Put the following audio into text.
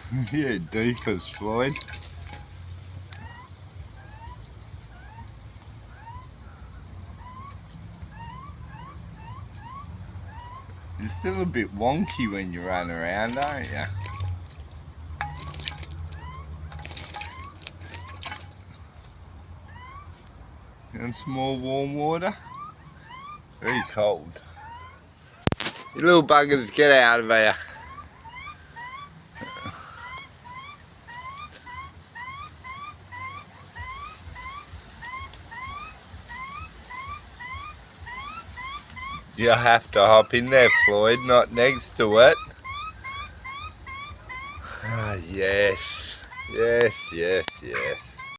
Yeah, doofus, Floyd. You're still a bit wonky when you run around, aren't you? You want some more warm water? Very cold. You little buggers, get out of here. You have to hop in there, Floyd, not next to it. Ah, yes. Yes, yes, yes.